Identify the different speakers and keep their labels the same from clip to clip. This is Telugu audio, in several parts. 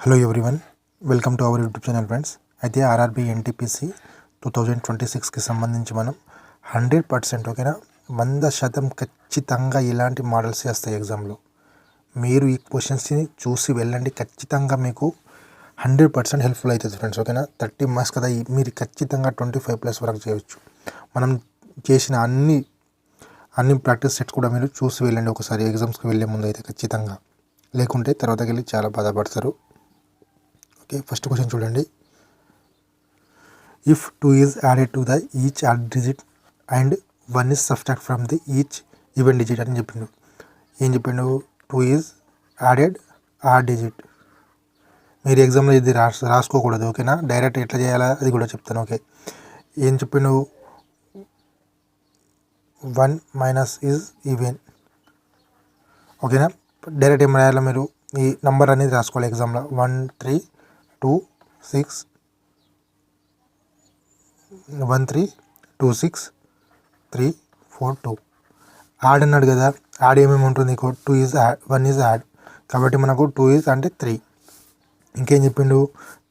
Speaker 1: Hello everyone, welcome to our YouTube channel friends. అయితే ఆర్ఆర్బీ ఎన్టీపీసీ 2026కి సంబంధించి మనం 100% ఓకేనా 100% ఖచ్చితంగా ఇలాంటి మోడల్స్ చేస్తాయి ఎగ్జామ్లో. మీరు ఈ క్వశ్చన్స్ని చూసి వెళ్ళండి, ఖచ్చితంగా మీకు 100% హెల్ప్ఫుల్ అవుతుంది ఫ్రెండ్స్. ఓకేనా 30 మార్క్స్ కదా, మీరు ఖచ్చితంగా 25+ వరకు చేయవచ్చు. మనం చేసిన అన్ని ప్రాక్టీస్ సెట్స్ కూడా మీరు చూసి వెళ్ళండి ఒకసారి ఎగ్జామ్స్కి వెళ్ళే ముందు అయితే ఖచ్చితంగా, లేకుంటే తర్వాతకి వెళ్ళి చాలా బాధపడతారు. ఓకే, ఫస్ట్ క్వశ్చన్ చూడండి. If 2 is added to the each odd digit and 1 is subtract from the each even digit అని చెప్పిండు. ఏం చెప్పిండు? 2 ఈజ్ యాడెడ్ ఆడ్ డిజిట్. మీరు ఎగ్జామ్లో ఇది రాసుకోకూడదు. ఓకేనా, డైరెక్ట్ ఎట్లా చేయాలా అది కూడా చెప్తాను. ఓకే, ఏం చెప్పిండు? 1 మైనస్ ఈజ్ ఈవెన్. ఓకేనా, డైరెక్ట్ ఏం రాయాలో మీరు ఈ నంబర్ అనేది రాసుకోవాలి ఎగ్జామ్లో. 1 3 2 6 1 3 2 6 3 4 2. యాడ్ అన్నాడు కదా, యాడ్ ఏమేమి ఉంటుంది? 2 ఈజ్ యాడ్, 1 ఈజ్ యాడ్, కాబట్టి మనకు 2 ఈజ్ అంటే 3. ఇంకేం చెప్పిండు?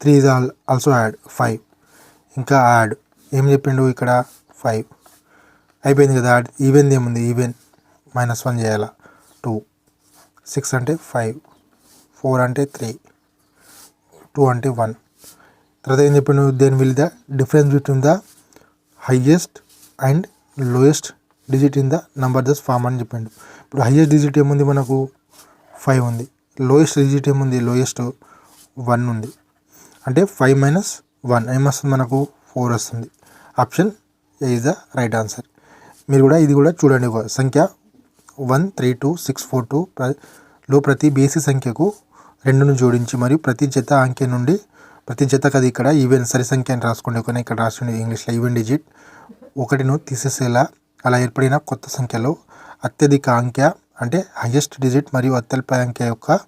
Speaker 1: 3 ఈజ్ ఆల్సో యాడ్ 5. ఇంకా యాడ్ ఏం చెప్పిండు ఇక్కడ? 5 అయిపోయింది కదా. యాడ్ ఈవెన్ ఏముంది? ఈవెన్ -1 చేయాలా. 2 6 అంటే 5 4 అంటే 3 2 అంటే 1. తర్వాత ఏం చెప్పిండు? Then will the difference between the highest and lowest digit in the number thus form అని చెప్పిండు. ఇప్పుడు హైయెస్ట్ డిజిట్ ఏముంది? మనకు 5 ఉంది. లోయెస్ట్ డిజిట్ ఏముంది? లోయెస్ట్ 1 ఉంది. అంటే 5 - 1 ఏమొస్తుంది? మనకు 4 వస్తుంది. Option A is the right answer. మీరు కూడా ఇది కూడా చూడండి. ఒక సంఖ్య 1 3 2 6 4 2 లో ప్రతి బేసి సంఖ్యకు 2ను జోడించి మరియు ప్రతి జత అంకె నుండి ప్రతి జత కదా ఇక్కడ ఈవెన్ సరి సంఖ్య అని రాసుకోండి. ఒక ఇక్కడ రాసుకోండి ఇంగ్లీష్లో ఈవెన్ డిజిట్ 1ను తీసేసేలా అలా ఏర్పడిన కొత్త సంఖ్యలో అత్యధిక అంకె అంటే హైయెస్ట్ డిజిట్ మరియు అత్యల్ప అంకె యొక్క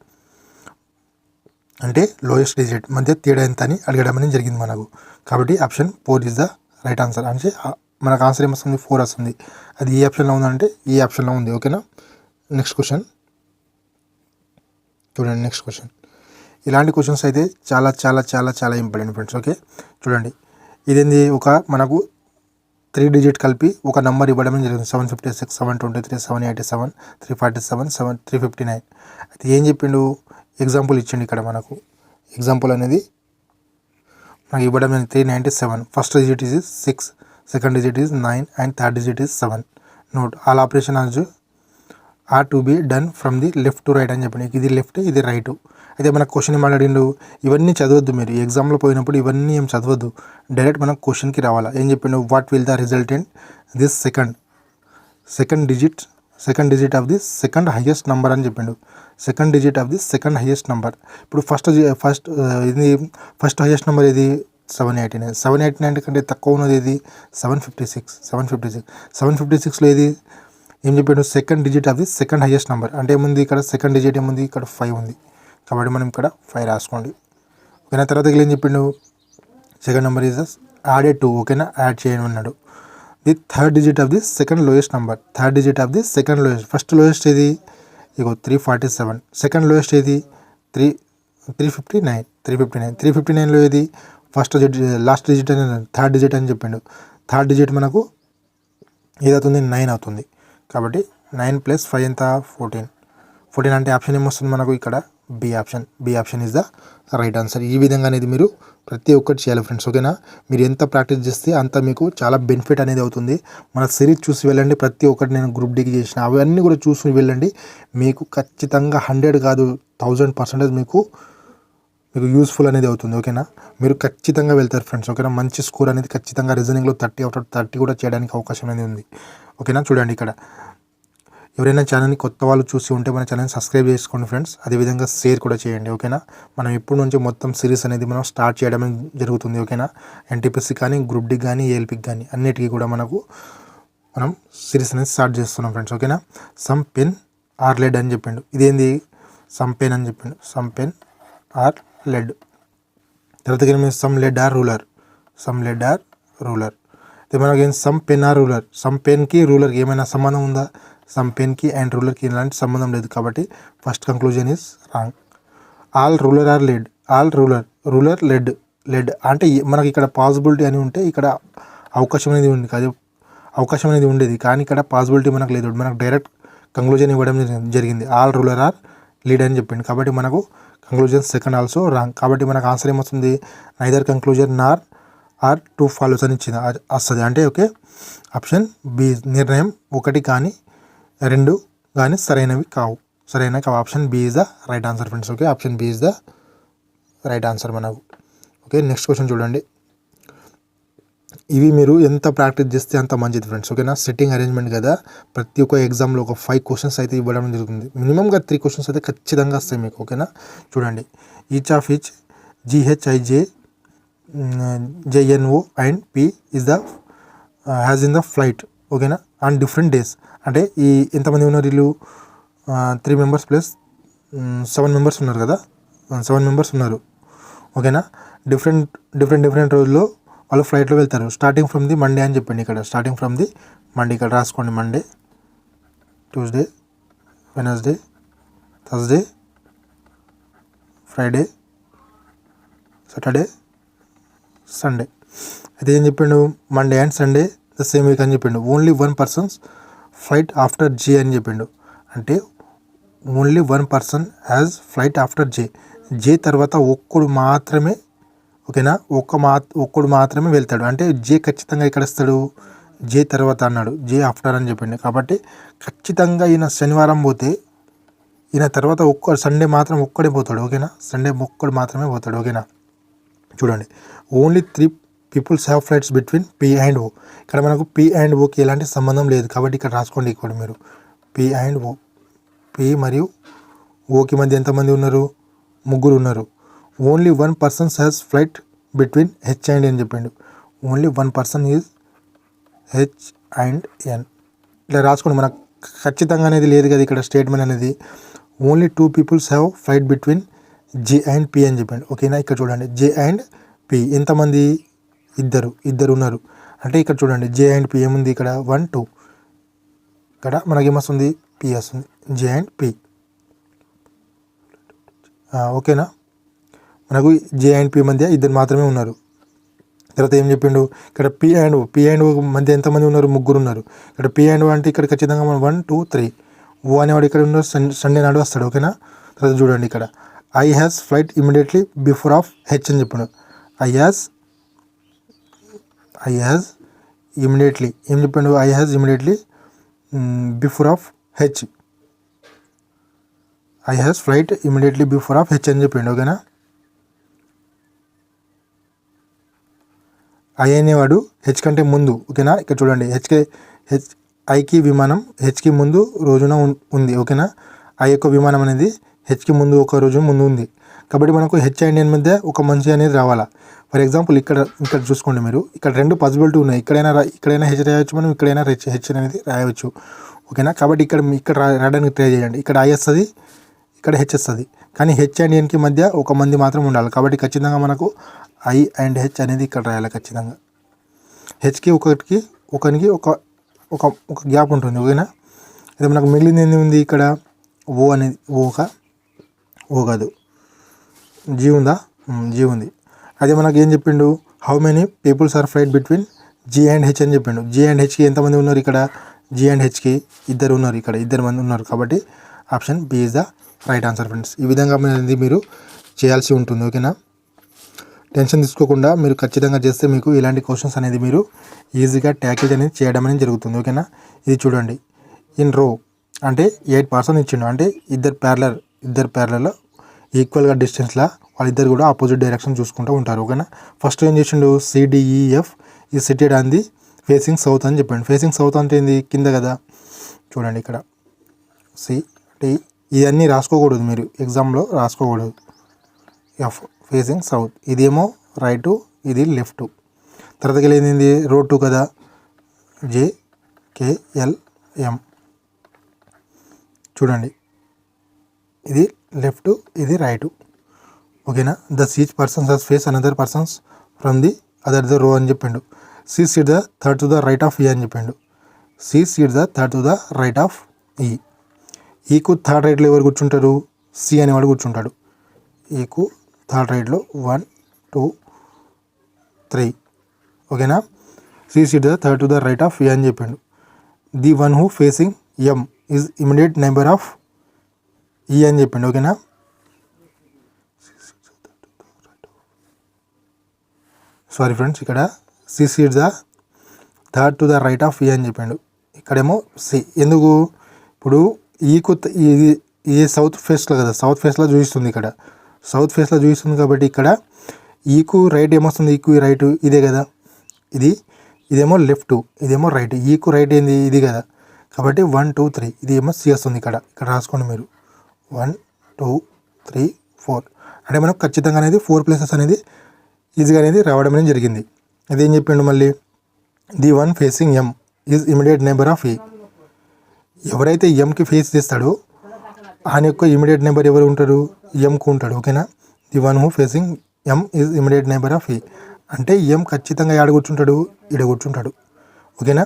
Speaker 1: అంటే లోయెస్ట్ డిజిట్ మధ్య తేడా ఎంత అని అడగడం అనేది జరిగింది మనకు. కాబట్టి option 4 is the right answer. అంటే మనకు ఆన్సర్ ఏమొస్తుంది? 4 వస్తుంది. అది ఏ ఆప్షన్లో ఉందంటే ఈ ఆప్షన్లో ఉంది. ఓకేనా, నెక్స్ట్ క్వశ్చన్ చూడండి. నెక్స్ట్ క్వశ్చన్, ఇలాంటి క్వశ్చన్స్ అయితే చాలా చాలా చాలా చాలా ఇంపార్టెంట్ ఫ్రెండ్స్. ఓకే, చూడండి. ఇదేంది? మనకు 3 డిజిట్ కలిపి ఒక నెంబర్ ఇవ్వడం జరిగింది. 756 723 787 347 359. అయితే ఏం చెప్పిండు? ఎగ్జాంపుల్ ఇచ్చిండు ఇక్కడ మనకు. ఎగ్జాంపుల్ అనేది మనకి ఇవ్వడం 397. First digit is 6, second digit is 9 and third digit is 7. Note all operation are to be done from the left to right అని చెప్పండి. ఇది లెఫ్ట్, ఇది రైట్. అయితే మనకు క్వశ్చన్ ఏం అడిగిండు? ఇవన్నీ చదవద్దు మీరు ఎగ్జామ్లో పోయినప్పుడు, ఇవన్నీ ఏం చదవద్దు, డైరెక్ట్ మనకు క్వశ్చన్కి రావాలా. ఏం చెప్పిండు? What will the result in this second digit of the second highest number అని చెప్పిండు. Second digit of the second highest number. ఇప్పుడు ఫస్ట్ హైయెస్ట్ నెంబర్ ఏది? 789. 789 కంటే తక్కువ ఉన్నది ఏది? 756. 756లో ఏది? ఏం చెప్పాడు? Second digit of the second highest number. అంటే ఏముంది ఇక్కడ? సెకండ్ డిజిట్ ఏముంది? ఇక్కడ 5 ఉంది. కాబట్టి మనం ఇక్కడ 5 రాసుకోండి. ఓకేనా, తర్వాత ఏం చెప్పిండు? Second number is added to. ఓకేనా, యాడ్ చేయడం అన్నాడు. The third digit of the second lowest number. Third digit of the second lowest. First lowest ఏది? ఇగో 347. సెకండ్ లోయెస్ట్ ఏది? 359. 359లో ఏది? ఫస్ట్ లాస్ట్ డిజిట్ అని థర్డ్ డిజిట్ అని చెప్పిండు. థర్డ్ డిజిట్ మనకు ఏదవుతుంది? 9 అవుతుంది. కాబట్టి 9 + 5 ఎంత? 14 అంటే ఆప్షన్ ఏమొస్తుంది మనకు ఇక్కడ? B option is the right answer. ఈ విధంగా అనేది మీరు ప్రతి ఒక్కటి చేయాలి ఫ్రెండ్స్. ఓకేనా, మీరు ఎంత ప్రాక్టీస్ చేస్తే అంత మీకు చాలా బెనిఫిట్ అనేది అవుతుంది. మన సిరీస్ చూసి వెళ్ళండి. ప్రతి ఒక్కటి నేను గ్రూప్ డికి చేసిన అవన్నీ కూడా చూసి వెళ్ళండి. మీకు ఖచ్చితంగా 100 కాదు 1000% మీకు యూస్ఫుల్ అనేది అవుతుంది. ఓకేనా, మీరు ఖచ్చితంగా వెళ్తారు ఫ్రెండ్స్. ఓకేనా, మంచి స్కోర్ అనేది ఖచ్చితంగా రీజనింగ్లో 30/30 కూడా చేయడానికి అవకాశం అనేది ఉంది. ఓకేనా, చూడండి ఇక్కడ ఎవరైనా ఛానల్ని కొత్త వాళ్ళు చూసి ఉంటే మన ఛానల్ని సబ్స్క్రైబ్ చేసుకోండి ఫ్రెండ్స్. అదేవిధంగా షేర్ కూడా చేయండి. ఓకేనా, మనం ఇప్పటి నుంచి మొత్తం సిరీస్ అనేది మనం స్టార్ట్ చేయడం జరుగుతుంది. ఓకేనా, ఎన్టీపీసీ కానీ, గ్రూప్ డి కానీ, ఏఎల్పీకి కానీ అన్నిటికీ కూడా మనం సిరీస్ అనేది స్టార్ట్ చేస్తున్నాం ఫ్రెండ్స్. ఓకేనా, సమ్ పెన్ ఆర్ లెడ్ అని చెప్పిండు. ఇదేంది? సమ్ పెన్ అని చెప్పిండు. Some pen are lead. తర్వాత సమ్ లెడ్ ఆర్ రూలర్. అయితే మనకి some pen are ruler. Some పెన్కి రూలర్కి ఏమైనా సంబంధం ఉందా? సమ్ పెన్కి అండ్ రూలర్కి ఎలాంటి సంబంధం లేదు. కాబట్టి first conclusion is wrong. All ruler are led. All ruler led అంటే మనకి ఇక్కడ పాసిబిలిటీ అని ఉంటే ఇక్కడ అవకాశం అనేది ఉంది కాదు, అవకాశం అనేది ఉండేది, కానీ ఇక్కడ పాసిబిలిటీ మనకు లేదు, మనకు డైరెక్ట్ కంక్లూజన్ ఇవ్వడం జరిగింది. ఆల్ రూలర్ ఆర్ లీడ్ అని చెప్పింది, కాబట్టి మనకు కంక్లూజన్ సెకండ్ ఆల్సో రాంగ్. కాబట్టి మనకు ఆన్సర్ ఏమొస్తుంది, neither conclusion Nar are two follows అని ఇచ్చింది వస్తుంది. అంటే ఓకే, ఆప్షన్ బి నిర్ణయం ఒకటి కానీ రెండు కానీ సరైనవి కావు. Option B is the right answer friends. Okay, option B is the right answer మనకు. ఓకే, నెక్స్ట్ క్వశ్చన్ చూడండి. ఇవి మీరు ఎంత ప్రాక్టీస్ చేస్తే అంత మంచిది ఫ్రెండ్స్. ఓకేనా, సెట్టింగ్ అరేంజ్మెంట్ కదా, ప్రతి ఒక్క ఎగ్జామ్లో ఒక 5 క్వశ్చన్స్ అయితే ఇవ్వడం జరుగుతుంది. మినిమంగా 3 క్వశ్చన్స్ అయితే ఖచ్చితంగా వస్తాయి మీకు. ఓకేనా, చూడండి. Each of GHIJ JNO and P is the has in the flight. ఓకేనా, ఆన్ డిఫరెంట్ డేస్. అంటే ఈ ఎంతమంది ఉన్నారు వీళ్ళు, 3 మెంబర్స్ ప్లస్ 7 మెంబర్స్ ఉన్నారు కదా, 7 మెంబర్స్ ఉన్నారు. ఓకేనా, డిఫరెంట్ రోజుల్లో వాళ్ళు ఫ్లైట్లో వెళ్తారు. స్టార్టింగ్ ఫ్రమ్ ది మండే అని చెప్పండి. ఇక్కడ స్టార్టింగ్ ఫ్రమ్ ది మండే ఇక్కడ రాసుకోండి. Monday, Tuesday, Wednesday, Thursday, Friday, Saturday, Sunday. అయితే ఏం చెప్పిండు, Monday and Sunday the same week అని చెప్పిండు. Only 1 persons flight after J అని చెప్పిండు. అంటే only 1 person has flight after J తర్వాత ఒక్కడు మాత్రమే. ఓకేనా, ఒక్కడు మాత్రమే వెళ్తాడు. అంటే జే ఖచ్చితంగా ఇక్కడ వస్తాడు, జే తర్వాత అన్నాడు, జే ఆఫ్టర్ అని చెప్పిండు. కాబట్టి ఖచ్చితంగా ఈయన శనివారం పోతే ఈయన తర్వాత సండే మాత్రం ఒక్కడే పోతాడు. ఓకేనా, సండే ఒక్కడు మాత్రమే పోతాడు. ఓకేనా, చూడండి. Only 3 peoples have flights between P and O. ఇక్కడ మనకు P అండ్ Oకి ఎలాంటి సంబంధం లేదు, కాబట్టి ఇక్కడ రాసుకోండి. ఇక్కడ మీరు P అండ్ O, P మరియు Oకి మధ్య ఎంతమంది ఉన్నారు, 3 ఉన్నారు. Only 1 person has flight between H and N చెప్పిండు. Only 1 person is H and N. ఇట్లా రాసుకోండి. మనకు ఖచ్చితంగా అనేది లేదు కదా ఇక్కడ స్టేట్మెంట్ అనేది. Only 2 peoples have flight between J and P అని చెప్పిండు. ఓకేనా, ఇక్కడ చూడండి. J అండ్ P ఎంతమంది, ఇద్దరు ఉన్నారు. అంటే ఇక్కడ చూడండి, J అండ్ P ఏముంది ఇక్కడ 1 2. ఇక్కడ మనకేమొస్తుంది, P వస్తుంది. J and P. ఓకేనా, మనకు J అండ్ P మధ్య ఇద్దరు మాత్రమే ఉన్నారు. తర్వాత ఏం చెప్పిండు, ఇక్కడ P అండ్ O మధ్య ఎంతమంది ఉన్నారు, 3 ఉన్నారు. ఇక్కడ P అండ్ O అంటే ఇక్కడ ఖచ్చితంగా మనం 1 2 3. O అనేవాడు ఇక్కడ ఉన్నారు, సండే నాడు వస్తాడు. ఓకేనా, తర్వాత చూడండి. ఇక్కడ I has flight immediately before of H అని చెప్పిండు. I has immediately ఏం చెప్పిండు, I has immediately before of H. I has flight immediately before of H అని చెప్పిండు. ఓకేనా, I అనేవాడు H కంటే ముందు. ఓకేనా, ఇక్కడ చూడండి. ఐకి విమానం హెచ్కి ముందు రోజున ఉంది. ఓకేనా, I యొక్క విమానం అనేది హెచ్కి ముందు ఒక రోజు ముందు ఉంది. కాబట్టి మనకు H అండ్ N మధ్య ఒక మంచి అనేది రావాలా. ఫర్ ఎగ్జాంపుల్ ఇక్కడ చూసుకోండి మీరు, ఇక్కడ 2 పాసిబిలిటీ ఉన్నాయి. ఇక్కడైనా హెచ్ రాయవచ్చు, మనం ఇక్కడైనా హెచ్ అనేది రాయవచ్చు. ఓకేనా, కాబట్టి ఇక్కడ రాయడానికి ట్రై చేయండి. ఇక్కడ I వస్తుంది, ఇక్కడ హెచ్ వస్తుంది, కానీ H అండ్ Nకి మధ్య ఒక మంది మాత్రం ఉండాలి. కాబట్టి ఖచ్చితంగా మనకు I అండ్ H అనేది ఇక్కడ రాయాలి ఖచ్చితంగా. హెచ్కి ఒకరికి ఒక గ్యాప్ ఉంటుంది. ఓకేనా, అయితే మనకు మిగిలింది ఏంది ఉంది ఇక్కడ, O అనేది ఓ కాదు, G ఉందా, G ఉంది. అదే మనకు ఏం చెప్పిండు, how many peoples are flight between G and H అని చెప్పిండు. G అండ్ Hకి ఎంతమంది ఉన్నారు, ఇక్కడ G అండ్ Hకి ఇద్దరు ఉన్నారు, ఇక్కడ 2 మంది ఉన్నారు. కాబట్టి option B is the right answer friends. ఈ విధంగా అనేది మీరు చేయాల్సి ఉంటుంది. ఓకేనా, టెన్షన్ తీసుకోకుండా మీరు ఖచ్చితంగా చేస్తే మీకు ఇలాంటి క్వశ్చన్స్ అనేది మీరు ఈజీగా ట్యాకిల్ అనేది చేయడం అనేది జరుగుతుంది. ఓకేనా, ఇది చూడండి. ఇన్ రో అంటే 8 పర్సన్ ఇచ్చిండు. అంటే ఇద్దరు ప్యారలల్లో ఈక్వల్గా డిస్టెన్స్లో వాళ్ళిద్దరు కూడా ఆపోజిట్ డైరెక్షన్ చూసుకుంటూ ఉంటారు. ఓకేనా, ఫస్ట్ ఏం చేసిండు, CDEF ఈ cited on the facing south అని చెప్పండి. ఫేసింగ్ సౌత్ అంటే ఏంది, కింద కదా. చూడండి ఇక్కడ CT ఇవన్నీ రాసుకోకూడదు, మీరు ఎగ్జామ్లో రాసుకోకూడదు. F ఫేసింగ్ సౌత్, ఇదేమో రైటు, ఇది లెఫ్ట్. తర్వాతకి ఏంది, రోడ్ 2 కదా, JKLM. చూడండి, ఇది లెఫ్ట్, ఇది రైటు. ఓకేనా, each persons has face another persons from the other the row అని చెప్పిండు. C sits the third to the right of E అని చెప్పిండు. C sits the third to the right of E. ఈకు థర్డ్ రైట్లో ఎవరు కూర్చుంటారు, C అనేవాడు కూర్చుంటాడు. ఈకు థర్డ్ రైట్లో 1 2 3 ఓకేనా. C sits the third to the right of A అని చెప్పిండు. The one who facing M is immediate neighbour of E అని చెప్పిండు ఓకేనా. సారీ ఫ్రెండ్స్, ఇక్కడ C sits the third to the right of A అని చెప్పిండు. ఇక్కడేమో సి. ఎందుకు ఇప్పుడు ఈకు ఇది సౌత్ ఫేస్లో కదా, సౌత్ ఫేస్లో చూపిస్తుంది, ఇక్కడ సౌత్ ఫేస్లో చూపిస్తుంది కాబట్టి ఇక్కడ ఈకు రైట్ ఏమొస్తుంది, ఈకు రైట్ ఇదే కదా, ఇదేమో లెఫ్ట్, ఇదేమో రైట్. ఈకు రైట్ ఏంది ఇది కదా, కాబట్టి 1 2 3 ఇది ఏమో సి వస్తుంది. ఇక్కడ రాసుకోండి మీరు 1 2 3 4 అంటే మనకు ఖచ్చితంగా అనేది 4 ప్లేసెస్ అనేది ఈజీగా అనేది రావడం అనేది జరిగింది. అదేం చెప్పిండు మళ్ళీ, the one facing M is immediate neighbour of A. ఎవరైతే ఎంకి ఫేస్ చేస్తాడో ఆయన యొక్క ఇమీడియట్ నెంబర్ ఎవరు ఉంటారు, ఎంకు ఉంటాడు ఓకేనా. The one who facing M is immediate number of A అంటే ఎం ఖచ్చితంగా ఆడ కూర్చుంటాడు, ఈడ కూర్చుంటాడు ఓకేనా.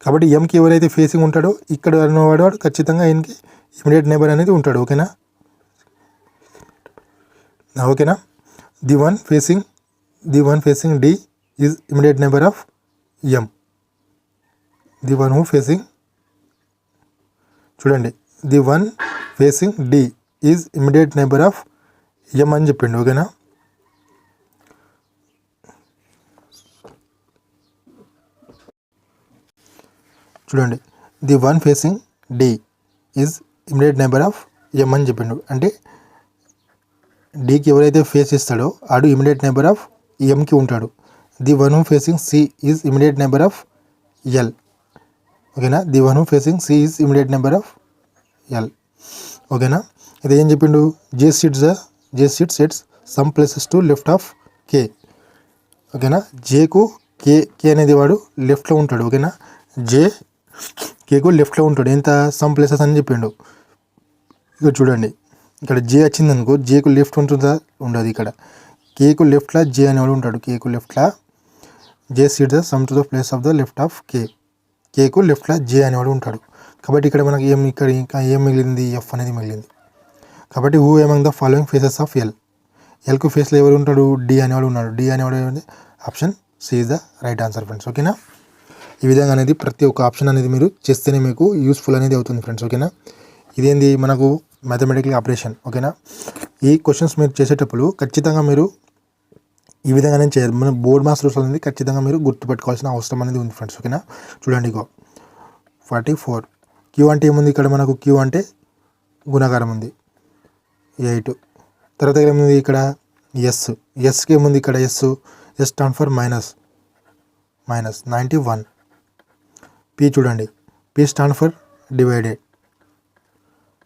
Speaker 1: కాబట్టి ఎంకి ఎవరైతే ఫేసింగ్ ఉంటాడో ఇక్కడ ఉన్నవాడు ఖచ్చితంగా ఆయనకి ఇమీడియట్ నెంబర్ అనేది ఉంటాడు ఓకేనా. ఓకేనా. The one facing D is immediate number of M. The one who facing చూడండి, the one facing D is immediate neighbour of M అని చెప్పిండు ఓకేనా. చూడండి, the one facing D is immediate neighbour of M అని చెప్పిండు. అంటే డికి ఎవరైతే ఫేస్ ఇస్తాడో ఆడు ఇమీడియట్ నైబర్ ఆఫ్ ఎంకి ఉంటాడు. The one who facing C is immediate neighbour of L ఓకేనా. The one who facing C is immediate number of L ఓకేనా. ఇది ఏం చెప్పిండు, J sits sets some places to left of K ఓకేనా. జేకు కే అనేది వాడు లెఫ్ట్లో ఉంటాడు ఓకేనా. కేకు లెఫ్ట్లో ఉంటాడు, ఎంత సమ్ ప్లేసెస్ అని చెప్పిండు. ఇక చూడండి, ఇక్కడ జే వచ్చింది అనుకో, జేకు లెఫ్ట్ ఉంటుందా, ఉండదు. ఇక్కడ కేకు లెఫ్ట్లో జే అనేవాడు ఉంటాడు. కేకు లెఫ్ట్లో J sits the some to the place of the left of కేకు లెఫ్ట్లో జే అనేవాడు ఉంటాడు. కాబట్టి ఇక్కడ మనకి ఇక్కడ ఇంకా ఏం మిగిలింది, ఎఫ్ అనేది మిగిలింది. కాబట్టి who among the following faces of ఎల్కు ఫేస్లో ఎవరు ఉంటాడు, డి అనేవాడు ఉన్నాడు. డి అనేవాడు option C is the right answer friends ఓకేనా. ఈ విధంగా అనేది ప్రతి ఒక్క ఆప్షన్ అనేది మీరు చేస్తేనే మీకు యూస్ఫుల్ అనేది అవుతుంది ఫ్రెండ్స్ ఓకేనా. ఇదేంది మనకు మ్యాథమెటికల్ ఆపరేషన్ ఓకేనా. ఈ క్వశ్చన్స్ మీరు చేసేటప్పుడు ఖచ్చితంగా మీరు ఈ విధంగానే చేయాలి. మన బోర్డ్ మాస్ రూల్స్ అనేది ఖచ్చితంగా మీరు గుర్తుపెట్టుకోవాల్సిన అవసరం అనేది ఉంది ఫ్రెండ్స్ ఓకేనా. చూడండి, ఇగో 44. క్యూ అంటే ఏముంది, ఇక్కడ మనకు క్యూ అంటే గుణకారం ఉంది 8. తర్వాత ఏముంది ఇక్కడ ఎస్కి ఏముంది, ఇక్కడ S stand for minus 91. P చూడండి, పి స్టాండ్ ఫర్ డివైడెడ్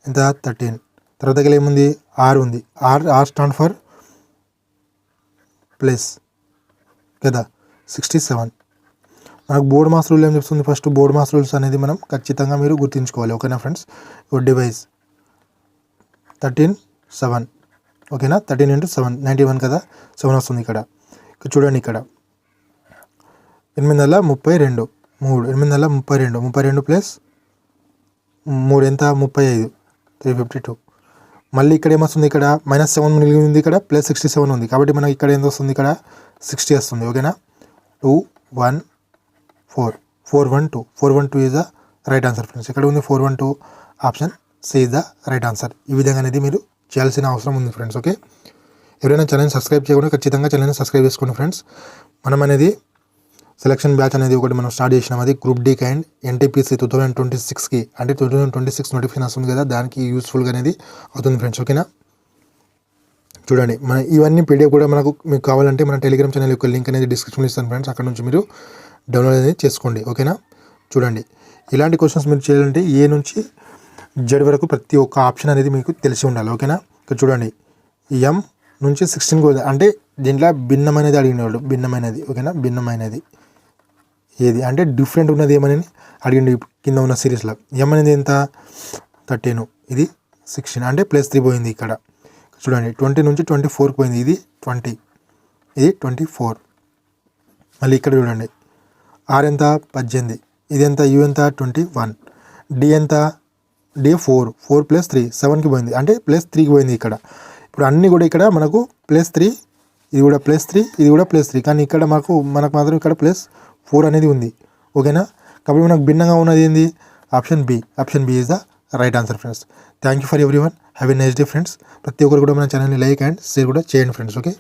Speaker 1: ఎంత 13. తర్వాత ఏముంది, ఆర్ ఉంది, ఆర్ స్టాండ్ ఫర్ ప్లస్ కదా 67. మనకు బోర్డ్ మాస్ రూల్ ఏం చెప్తుంది, ఫస్ట్ బోర్డ్ మాస్ రూల్స్ అనేది మనం ఖచ్చితంగా మీరు గుర్తుంచుకోవాలి ఓకేనా ఫ్రెండ్స్. డివైజ్ 13 7 ఓకేనా. 13 × 7 91 కదా, 7 వస్తుంది ఇక్కడ. చూడండి, ఇక్కడ 8 32 32 ప్లస్ 3 ఎంత 35 352. మళ్ళీ ఇక్కడ ఏమొస్తుంది, ఇక్కడ -7 మిగిలింది, ఇక్కడ ప్లస్ 67 ఉంది. కాబట్టి మనకి ఇక్కడ ఎంత వస్తుంది, ఇక్కడ 60 వస్తుంది ఓకేనా. 2 1 4 412 412 is the right answer friends. ఇక్కడ ఉంది 412, option C is the right answer. ఈ విధంగా అనేది మీరు చేయాల్సిన అవసరం ఉంది ఫ్రెండ్స్ ఓకే. ఎవరైనా ఛానల్ సబ్స్క్రైబ్ చేయకుండా ఖచ్చితంగా ఛానల్ని సబ్స్క్రైబ్ చేసుకోండి ఫ్రెండ్స్. మనం అనేది సెలక్షన్ బ్యాచ్ అనేది ఒకటి మనం స్టార్ట్ చేసినాం, అది గ్రూప్ డి అండ్ ఎన్టీపీసీ 2026కి అంటే 2026 నోటిఫికేషన్ వస్తుంది కదా, దానికి యూస్ఫుల్గా అనేది అవుతుంది ఫ్రెండ్స్ ఓకేనా. చూడండి, మన ఇవన్నీ పీడిఎఫ్ కూడా మీకు కావాలంటే మన టెలిగ్రామ్ ఛానల్ యొక్క లింక్ అనేది డిస్క్రిప్షన్లో ఇస్తాను ఫ్రెండ్స్, అక్కడ నుంచి మీరు డౌన్లోడ్ అనేది చేసుకోండి ఓకేనా. చూడండి, ఇలాంటి క్వశ్చన్స్ మీరు చేయాలంటే ఏ నుంచి జెడ్ వరకు ప్రతి ఒక్క ఆప్షన్ అనేది మీకు తెలిసి ఉండాలి ఓకేనా. ఇక్కడ చూడండి, ఎం నుంచి 16 అంటే దీంట్లో భిన్నమైనది అడిగినాడు, భిన్నమైనది ఓకేనా. భిన్నమైనది ఏది అంటే డిఫరెంట్ ఉన్నది ఏమని అడిగిండు కింద ఉన్న సిరీస్లో. ఎం అనేది ఎంత 13, ఇది 16 అంటే +3 పోయింది ఇక్కడ. చూడండి, 20 నుంచి 24 పోయింది, ఇది 20, ఇది 24. మళ్ళీ ఇక్కడ చూడండి, ఆర్ ఎంత 18, ఇది ఎంత యూ ఎంత 21, డి ఎంత డి 4 + 3 7కి పోయింది అంటే +3కి పోయింది ఇక్కడ. ఇప్పుడు అన్నీ కూడా ఇక్కడ మనకు +3, ఇది కూడా +3, ఇది కూడా +3, కానీ ఇక్కడ మనకు మాత్రం ఇక్కడ +4 అనేది ఉంది. ఓకేనా? కాబట్టి మనకు భిన్నంగా ఉన్నది ఏంది? Option B is the right answer friends. Thank you for everyone. Have a nice day friends. ప్రతి ఒక్కరు కూడా మన ఛానల్ని లైక్ అండ్ షేర్ కూడా చేయండి ఫ్రెండ్స్. ఓకే.